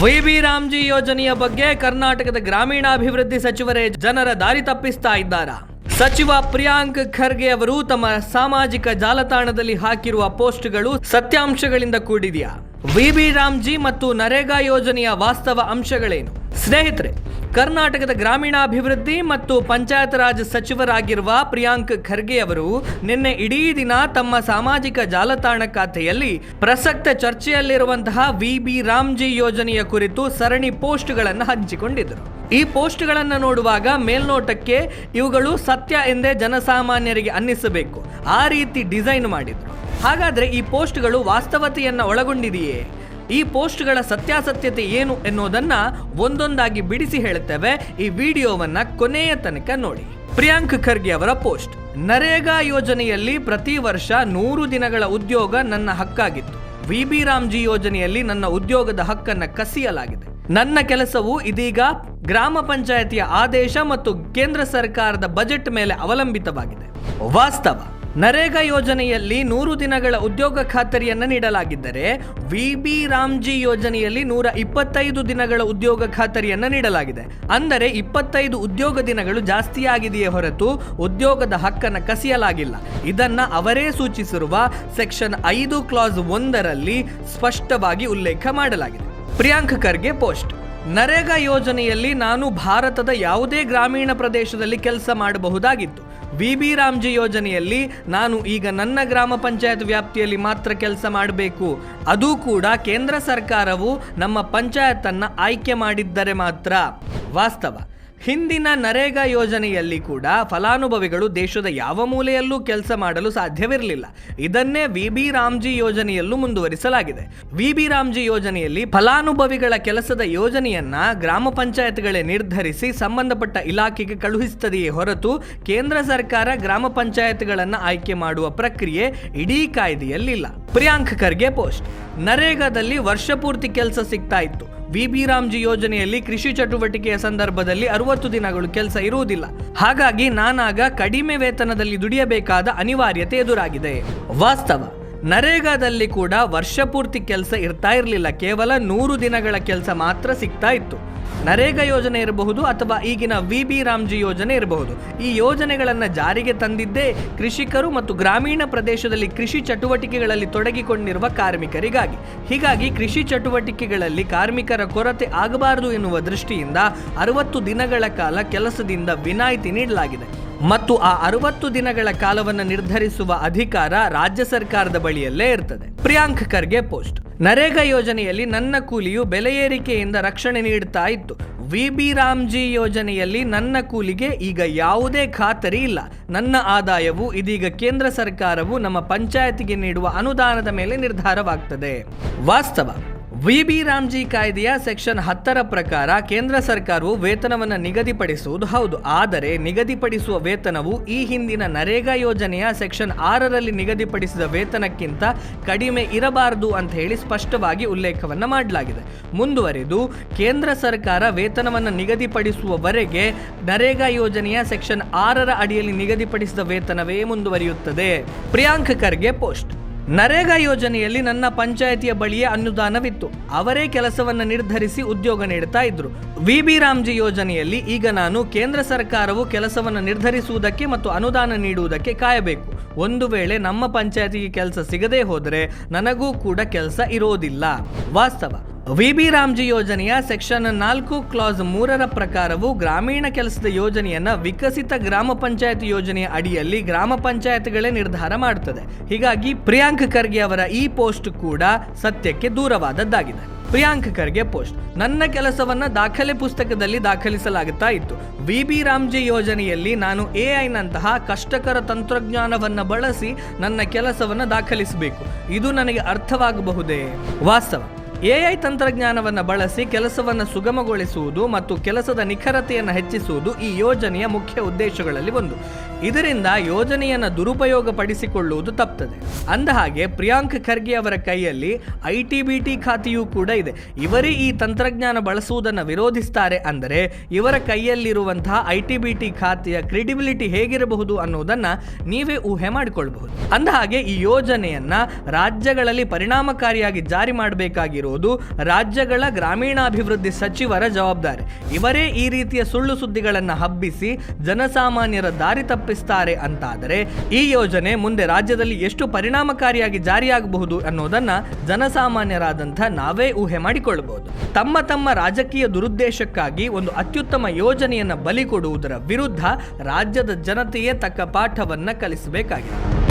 VB Ramji ಯೋಜನೆಯ ಬಗ್ಗೆ ಕರ್ನಾಟಕದ ಗ್ರಾಮೀಣಾಭಿವೃದ್ಧಿ ಸಚಿವರೇ ಜನರ ದಾರಿ ತಪ್ಪಿಸ್ತಾ ಇದ್ದಾರಾ? ಸಚಿವ ಪ್ರಿಯಾಂಕ್ ಖರ್ಗೆ ಅವರು ತಮ್ಮ ಸಾಮಾಜಿಕ ಜಾಲತಾಣದಲ್ಲಿ ಹಾಕಿರುವ ಪೋಸ್ಟ್ಗಳು ಸತ್ಯಾಂಶಗಳಿಂದ ಕೂಡಿದೆಯಾ? ವಿಬಿ ರಾಮ್ಜಿ ಮತ್ತು ನರೇಗಾ ಯೋಜನೆಯ ವಾಸ್ತವ ಅಂಶಗಳೇನು? ಸ್ನೇಹಿತರೆ, ಕರ್ನಾಟಕದ ಗ್ರಾಮೀಣಾಭಿವೃದ್ಧಿ ಮತ್ತು ಪಂಚಾಯತ್ ರಾಜ್ ಸಚಿವರಾಗಿರುವ ಪ್ರಿಯಾಂಕ್ ಖರ್ಗೆ ಅವರು ನಿನ್ನೆ ಇಡೀ ದಿನ ತಮ್ಮ ಸಾಮಾಜಿಕ ಜಾಲತಾಣ ಖಾತೆಯಲ್ಲಿ ಪ್ರಸಕ್ತ ಚರ್ಚೆಯಲ್ಲಿರುವಂತಹ ವಿಬಿ ರಾಮ್ಜಿ ಯೋಜನೆಯ ಕುರಿತು ಸರಣಿ ಪೋಸ್ಟ್ಗಳನ್ನು ಹಂಚಿಕೊಂಡಿದ್ದರು. ಈ ಪೋಸ್ಟ್ಗಳನ್ನು ನೋಡುವಾಗ ಮೇಲ್ನೋಟಕ್ಕೆ ಇವುಗಳು ಸತ್ಯ ಎಂದೇ ಜನಸಾಮಾನ್ಯರಿಗೆ ಅನ್ನಿಸಬೇಕು, ಆ ರೀತಿ ಡಿಸೈನ್ ಮಾಡಿದ್ರು. ಹಾಗಾದ್ರೆ ಈ ಪೋಸ್ಟ್ಗಳು ವಾಸ್ತವತೆಯನ್ನು ಒಳಗೊಂಡಿದೆಯೇ? ಈ ಪೋಸ್ಟ್ಗಳ ಸತ್ಯಾಸತ್ಯತೆ ಏನು ಎನ್ನುವುದನ್ನ ಒಂದೊಂದಾಗಿ ಬಿಡಿಸಿ ಹೇಳುತ್ತೇವೆ. ಈ ವಿಡಿಯೋವನ್ನ ಕೊನೆಯ ತನಕ ನೋಡಿ. ಪ್ರಿಯಾಂಕ್ ಖರ್ಗೆ ಅವರ ಪೋಸ್ಟ್: ನರೇಗಾ ಯೋಜನೆಯಲ್ಲಿ ಪ್ರತಿ ವರ್ಷ 100 ದಿನಗಳ ಉದ್ಯೋಗ ನನ್ನ ಹಕ್ಕಾಗಿತ್ತು. ವಿಬಿ ರಾಮ್ಜಿ ಯೋಜನೆಯಲ್ಲಿ ನನ್ನ ಉದ್ಯೋಗದ ಹಕ್ಕನ್ನು ಕಸಿಯಲಾಗಿದೆ. ನನ್ನ ಕೆಲಸವು ಇದೀಗ ಗ್ರಾಮ ಪಂಚಾಯತಿಯ ಆದೇಶ ಮತ್ತು ಕೇಂದ್ರ ಸರ್ಕಾರದ ಬಜೆಟ್ ಮೇಲೆ ಅವಲಂಬಿತವಾಗಿದೆ. ವಾಸ್ತವ: ನರೇಗಾ ಯೋಜನೆಯಲ್ಲಿ 100 ದಿನಗಳ ಉದ್ಯೋಗ ಖಾತರಿಯನ್ನು ನೀಡಲಾಗಿದ್ದರೆ ವಿಬಿ ರಾಮ್ಜಿ ಯೋಜನೆಯಲ್ಲಿ 125 ದಿನಗಳ ಉದ್ಯೋಗ ಖಾತರಿಯನ್ನು ನೀಡಲಾಗಿದೆ. ಅಂದರೆ 25 ಉದ್ಯೋಗ ದಿನಗಳು ಜಾಸ್ತಿಯಾಗಿದೆಯೇ ಹೊರತು ಉದ್ಯೋಗದ ಹಕ್ಕನ್ನು ಕಸಿಯಲಾಗಿಲ್ಲ. ಇದನ್ನ ಅವರೇ ಸೂಚಿಸಿರುವ ಸೆಕ್ಷನ್ 5 ಕ್ಲಾಸ್ 1ರಲ್ಲಿ ಸ್ಪಷ್ಟವಾಗಿ ಉಲ್ಲೇಖ ಮಾಡಲಾಗಿದೆ. ಪ್ರಿಯಾಂಕ್ ಖರ್ಗೆ ಪೋಸ್ಟ್: ನರೇಗಾ ಯೋಜನೆಯಲ್ಲಿ ನಾನು ಭಾರತದ ಯಾವುದೇ ಗ್ರಾಮೀಣ ಪ್ರದೇಶದಲ್ಲಿ ಕೆಲಸ ಮಾಡಬಹುದಾಗಿತ್ತು. ವಿಬಿ ರಾಮ್ಜಿ ಯೋಜನೆಯಲ್ಲಿ ನಾನು ಈಗ ನನ್ನ ಗ್ರಾಮ ಪಂಚಾಯತ್ ವ್ಯಾಪ್ತಿಯಲ್ಲಿ ಮಾತ್ರ ಕೆಲಸ ಮಾಡಬೇಕು. ಅದು ಕೂಡ ಕೇಂದ್ರ ಸರ್ಕಾರವು ನಮ್ಮ ಪಂಚಾಯತನ್ನು ಆಯ್ಕೆ ಮಾಡಿದ್ದರೆ ಮಾತ್ರ. ವಾಸ್ತವ: ಹಿಂದಿನ ನರೇಗಾ ಯೋಜನೆಯಲ್ಲಿ ಕೂಡ ಫಲಾನುಭವಿಗಳು ದೇಶದ ಯಾವ ಮೂಲೆಯಲ್ಲೂ ಕೆಲಸ ಮಾಡಲು ಸಾಧ್ಯವಿರಲಿಲ್ಲ. ಇದನ್ನೇ ವಿಬಿ ರಾಮ್ಜಿ ಯೋಜನೆಯಲ್ಲೂ ಮುಂದುವರಿಸಲಾಗಿದೆ. ವಿಬಿ ರಾಮ್ಜಿ ಯೋಜನೆಯಲ್ಲಿ ಫಲಾನುಭವಿಗಳ ಕೆಲಸದ ಯೋಜನೆಯನ್ನ ಗ್ರಾಮ ಪಂಚಾಯತ್ಗಳೇ ನಿರ್ಧರಿಸಿ ಸಂಬಂಧಪಟ್ಟ ಇಲಾಖೆಗೆ ಕಳುಹಿಸುತ್ತದೆಯೇ ಹೊರತು ಕೇಂದ್ರ ಸರ್ಕಾರ ಗ್ರಾಮ ಪಂಚಾಯತ್ಗಳನ್ನು ಆಯ್ಕೆ ಮಾಡುವ ಪ್ರಕ್ರಿಯೆ ಇಡೀ ಕಾಯ್ದೆಯಲ್ಲಿಲ್ಲ. ಪ್ರಿಯಾಂಕ್ ಖರ್ಗೆ ಪೋಸ್ಟ್: ನರೇಗಾದಲ್ಲಿ ವರ್ಷ ಪೂರ್ತಿ ಕೆಲಸ ಸಿಗ್ತಾ ಇತ್ತು. ವಿಬಿ ರಾಮ್ಜಿ ಯೋಜನೆಯಲ್ಲಿ ಕೃಷಿ ಚಟುವಟಿಕೆಯ ಸಂದರ್ಭದಲ್ಲಿ 60 ದಿನಗಳು ಕೆಲಸ ಇರುವುದಿಲ್ಲ. ಹಾಗಾಗಿ ನಾನಾಗ ಕಡಿಮೆ ವೇತನದಲ್ಲಿ ದುಡಿಯಬೇಕಾದ ಅನಿವಾರ್ಯತೆ ಎದುರಾಗಿದೆ. ವಾಸ್ತವ: ನರೇಗಾದಲ್ಲಿ ಕೂಡ ವರ್ಷ ಪೂರ್ತಿ ಕೆಲಸ ಇರ್ತಾ ಇರಲಿಲ್ಲ. ಕೇವಲ 100 ದಿನಗಳ ಕೆಲಸ ಮಾತ್ರ ಸಿಗ್ತಾ ಇತ್ತು. ನರೇಗಾ ಯೋಜನೆ ಇರಬಹುದು ಅಥವಾ ಈಗಿನ ವಿಬಿ ರಾಮ್ಜಿ ಯೋಜನೆ ಇರಬಹುದು. ಈ ಯೋಜನೆಗಳನ್ನು ಜಾರಿಗೆ ತಂದಿದ್ದೇ ಕೃಷಿಕರು ಮತ್ತು ಗ್ರಾಮೀಣ ಪ್ರದೇಶದಲ್ಲಿ ಕೃಷಿ ಚಟುವಟಿಕೆಗಳಲ್ಲಿ ತೊಡಗಿಕೊಂಡಿರುವ ಕಾರ್ಮಿಕರಿಗಾಗಿ. ಹೀಗಾಗಿ ಕೃಷಿ ಚಟುವಟಿಕೆಗಳಲ್ಲಿ ಕಾರ್ಮಿಕರ ಕೊರತೆ ಆಗಬಾರದು ಎನ್ನುವ ದೃಷ್ಟಿಯಿಂದ 60 ದಿನಗಳ ಕಾಲ ಕೆಲಸದಿಂದ ವಿನಾಯಿತಿ ನೀಡಲಾಗಿದೆ. ಮತ್ತು ಆ 60 ದಿನಗಳ ಕಾಲವನ್ನು ನಿರ್ಧರಿಸುವ ಅಧಿಕಾರ ರಾಜ್ಯ ಸರ್ಕಾರದ ಬಳಿಯಲ್ಲೇ ಇರ್ತದೆ. ಪ್ರಿಯಾಂಕ್ ಖರ್ಗೆ ಪೋಸ್ಟ್: ನರೇಗಾ ಯೋಜನೆಯಲ್ಲಿ ನನ್ನ ಕೂಲಿಯು ಬೆಲೆ ಏರಿಕೆಯಿಂದ ರಕ್ಷಣೆ ನೀಡುತ್ತಾ ಇತ್ತು. ವಿಬಿ ರಾಮ್ಜಿ ಯೋಜನೆಯಲ್ಲಿ ನನ್ನ ಕೂಲಿಗೆ ಈಗ ಯಾವುದೇ ಖಾತರಿ ಇಲ್ಲ. ನನ್ನ ಆದಾಯವು ಇದೀಗ ಕೇಂದ್ರ ಸರ್ಕಾರವು ನಮ್ಮ ಪಂಚಾಯತಿಗೆ ನೀಡುವ ಅನುದಾನದ ಮೇಲೆ ನಿರ್ಧಾರವಾಗ್ತದೆ. ವಾಸ್ತವ: ವಿಬಿ ರಾಮ್ಜಿ ಕಾಯ್ದೆಯ ಸೆಕ್ಷನ್ 10ರ ಪ್ರಕಾರ ಕೇಂದ್ರ ಸರ್ಕಾರವು ವೇತನವನ್ನು ನಿಗದಿಪಡಿಸುವುದು ಹೌದು. ಆದರೆ ನಿಗದಿಪಡಿಸುವ ವೇತನವು ಈ ಹಿಂದಿನ ನರೇಗಾ ಯೋಜನೆಯ ಸೆಕ್ಷನ್ 6ರಲ್ಲಿ ನಿಗದಿಪಡಿಸಿದ ವೇತನಕ್ಕಿಂತ ಕಡಿಮೆ ಇರಬಾರದು ಅಂತ ಹೇಳಿ ಸ್ಪಷ್ಟವಾಗಿ ಉಲ್ಲೇಖವನ್ನು ಮಾಡಲಾಗಿದೆ. ಮುಂದುವರೆದು ಕೇಂದ್ರ ಸರ್ಕಾರ ವೇತನವನ್ನು ನಿಗದಿಪಡಿಸುವವರೆಗೆ ನರೇಗಾ ಯೋಜನೆಯ ಸೆಕ್ಷನ್ 6ರ ಅಡಿಯಲ್ಲಿ ನಿಗದಿಪಡಿಸಿದ ವೇತನವೇ ಮುಂದುವರಿಯುತ್ತದೆ. ಪ್ರಿಯಾಂಕ್ ಖರ್ಗೆ ಪೋಸ್ಟ್: ನರೇಗಾ ಯೋಜನೆಯಲ್ಲಿ ನನ್ನ ಪಂಚಾಯತಿಯ ಬಳಿಯೇ ಅನುದಾನವಿತ್ತು. ಅವರೇ ಕೆಲಸವನ್ನು ನಿರ್ಧರಿಸಿ ಉದ್ಯೋಗ ನೀಡುತ್ತಾ ಇದ್ರು. ವಿಬಿ ರಾಮ್ಜಿ ಯೋಜನೆಯಲ್ಲಿ ಈಗ ನಾನು ಕೇಂದ್ರ ಸರ್ಕಾರವು ಕೆಲಸವನ್ನು ನಿರ್ಧರಿಸುವುದಕ್ಕೆ ಮತ್ತು ಅನುದಾನ ನೀಡುವುದಕ್ಕೆ ಕಾಯಬೇಕು. ಒಂದು ವೇಳೆ ನಮ್ಮ ಪಂಚಾಯತಿಗೆ ಕೆಲಸ ಸಿಗದೇ ಹೋದರೆ ನನಗೂ ಕೂಡ ಕೆಲಸ ಇರೋದಿಲ್ಲ. ವಾಸ್ತವ: ವಿಬಿ ರಾಮ್ಜಿ ಯೋಜನೆಯ ಸೆಕ್ಷನ್ 4 ಕ್ಲಾಸ್ 3ರ ಪ್ರಕಾರವು ಗ್ರಾಮೀಣ ಕೆಲಸದ ಯೋಜನೆಯನ್ನ ವಿಕಸಿತ ಗ್ರಾಮ ಪಂಚಾಯತ್ ಯೋಜನೆಯ ಅಡಿಯಲ್ಲಿ ಗ್ರಾಮ ಪಂಚಾಯತ್ಗಳೇ ನಿರ್ಧಾರ ಮಾಡುತ್ತದೆ. ಹೀಗಾಗಿ ಪ್ರಿಯಾಂಕ್ ಖರ್ಗೆ ಅವರ ಈ ಪೋಸ್ಟ್ ಕೂಡ ಸತ್ಯಕ್ಕೆ ದೂರವಾದದ್ದಾಗಿದೆ. ಪ್ರಿಯಾಂಕ್ ಖರ್ಗೆ ಪೋಸ್ಟ್: ನನ್ನ ಕೆಲಸವನ್ನ ದಾಖಲೆ ಪುಸ್ತಕದಲ್ಲಿ ದಾಖಲಿಸಲಾಗುತ್ತಾ ಇತ್ತು. ವಿಬಿ ರಾಮ್ಜಿ ಯೋಜನೆಯಲ್ಲಿ ನಾನು AI-ನಂತಹ ಕಷ್ಟಕರ ತಂತ್ರಜ್ಞಾನವನ್ನು ಬಳಸಿ ನನ್ನ ಕೆಲಸವನ್ನು ದಾಖಲಿಸಬೇಕು. ಇದು ನನಗೆ ಅರ್ಥವಾಗಬಹುದೇ? ವಾಸ್ತವ: AI ತಂತ್ರಜ್ಞಾನವನ್ನು ಬಳಸಿ ಕೆಲಸವನ್ನು ಸುಗಮಗೊಳಿಸುವುದು ಮತ್ತು ಕೆಲಸದ ನಿಖರತೆಯನ್ನು ಹೆಚ್ಚಿಸುವುದು ಈ ಯೋಜನೆಯ ಮುಖ್ಯ ಉದ್ದೇಶಗಳಲ್ಲಿ ಒಂದು. ಇದರಿಂದ ಯೋಜನೆಯನ್ನು ದುರುಪಯೋಗ ಪಡಿಸಿಕೊಳ್ಳುವುದು ತಪ್ಪುತ್ತದೆ. ಅಂದಹಾಗೆ ಪ್ರಿಯಾಂಕ್ ಖರ್ಗೆ ಅವರ ಕೈಯಲ್ಲಿ ITBT ಖಾತೆಯೂ ಕೂಡ ಇದೆ. ಇವರೇ ಈ ತಂತ್ರಜ್ಞಾನ ಬಳಸುವುದನ್ನು ವಿರೋಧಿಸುತ್ತಾರೆ ಅಂದರೆ ಇವರ ಕೈಯಲ್ಲಿರುವಂತಹ ITBT ಖಾತೆಯ ಕ್ರೆಡಿಬಿಲಿಟಿ ಹೇಗಿರಬಹುದು ಅನ್ನೋದನ್ನ ನೀವೇ ಊಹೆ ಮಾಡಿಕೊಳ್ಳಬಹುದು. ಅಂದಹಾಗೆ ಈ ಯೋಜನೆಯನ್ನ ರಾಜ್ಯಗಳಲ್ಲಿ ಪರಿಣಾಮಕಾರಿಯಾಗಿ ಜಾರಿ ಮಾಡಬೇಕಾಗಿರೋದು ಮಾಡಿಕೊಳ್ಳುವುದು ರಾಜ್ಯಗಳ ಗ್ರಾಮೀಣಾಭಿವೃದ್ಧಿ ಸಚಿವರ ಜವಾಬ್ದಾರಿ. ಇವರೇ ಈ ರೀತಿಯ ಸುಳ್ಳು ಸುದ್ದಿಗಳನ್ನು ಹಬ್ಬಿಸಿ ಜನಸಾಮಾನ್ಯರ ದಾರಿ ತಪ್ಪಿಸ್ತಾರೆ ಅಂತಾದರೆ ಈ ಯೋಜನೆ ಮುಂದೆ ರಾಜ್ಯದಲ್ಲಿ ಎಷ್ಟು ಪರಿಣಾಮಕಾರಿಯಾಗಿ ಜಾರಿಯಾಗಬಹುದು ಅನ್ನೋದನ್ನ ಜನಸಾಮಾನ್ಯರಾದಂಥ ನಾವೇ ಊಹೆ ಮಾಡಿಕೊಳ್ಳಬಹುದು. ತಮ್ಮ ರಾಜಕೀಯ ದುರುದ್ದೇಶಕ್ಕಾಗಿ ಒಂದು ಅತ್ಯುತ್ತಮ ಯೋಜನೆಯನ್ನ ಬಲಿ ಕೊಡುವುದರ ವಿರುದ್ಧ ರಾಜ್ಯದ ಜನತೆಯೇ ತಕ್ಕ ಪಾಠವನ್ನ ಕಲಿಸಬೇಕಾಗಿದೆ.